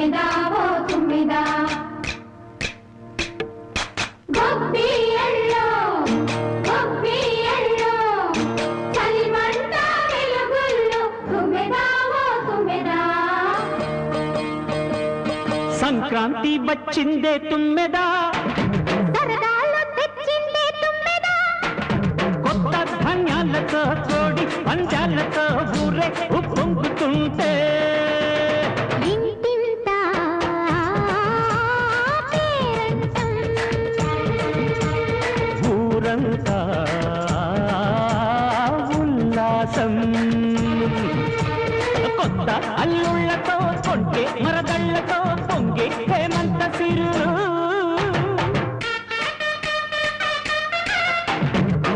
తుమ్మెదా ఓ తుమ్మెదా గొబ్బియల్లో గొబ్బియల్లో చలిమంట వెలుగుల్లో తుమ్మెదా ఓ తుమ్మెదా సంక్రాంతి వచ్చిందే తుమ్మెదా సరదాలు తెచ్చిందే తుమ్మెదా కొత్త ధాన్యాలతో కోడి పంజాలతో ఊరే ఉప్పొంగుతుంటే ఇంటింత పేరంటం ఊరంతా ఉల్లాసం కొత్త అల్లుళ్ళతో కొంటే మరదళ్ళ